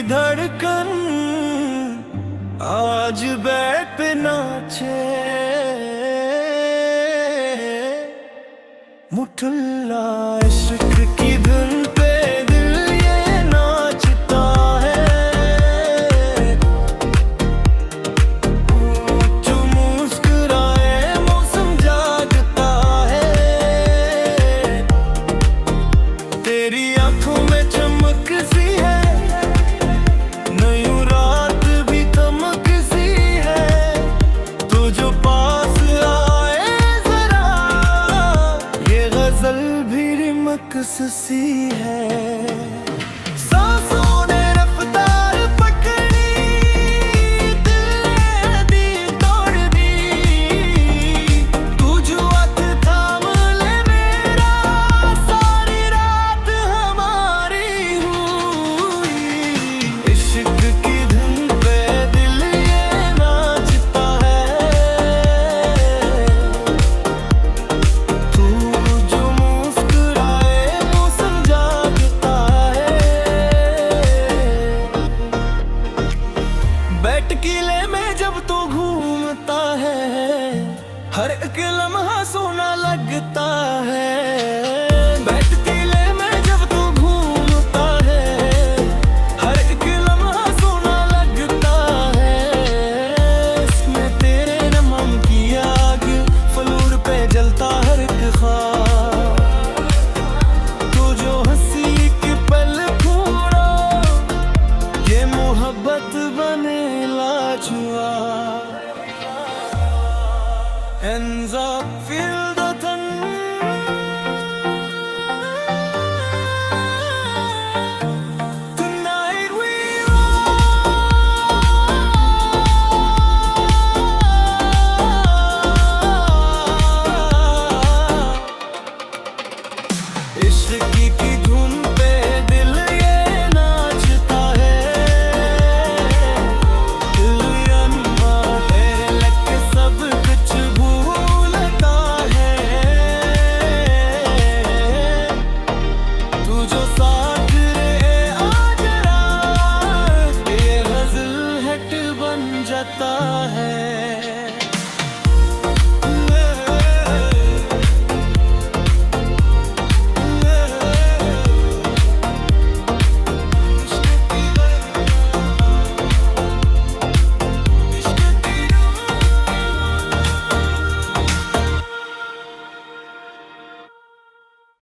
धड़कन आज बैठ पे नाचे, मुठल्ला इश्क की धुन पे दिल ये नाचता है। जो मुस्कुराए मौसम जागता है, तेरी आंखों में चमक सी है, नई रात भी तमक सी है। तो जो पास आए जरा, ये गजल भी रिमक्स सी है। सांसों ने रफ्तार पकड़ी, दिल ने दी तोड़ दी। तू जो हाथ थाम ले मेरा, सारी रात हमारी हुई। इश्क की धुन पे दिल ये नाचता है। तू जो मुस्कुराए मौसम जागता है। बैठ किले में जब तू घूमता है, हर एक लम्हा सोना लगता है। बैठ किले में जब तू घूमता है, हर एक लम्हा सोना लगता है। इसमें तेरे नमम की आग फलूर पे जलता हर एक ख्वाब। तू जो हंसी की पल पूरा, ये मोहब्बत बने लाजवाब। Ends up feeling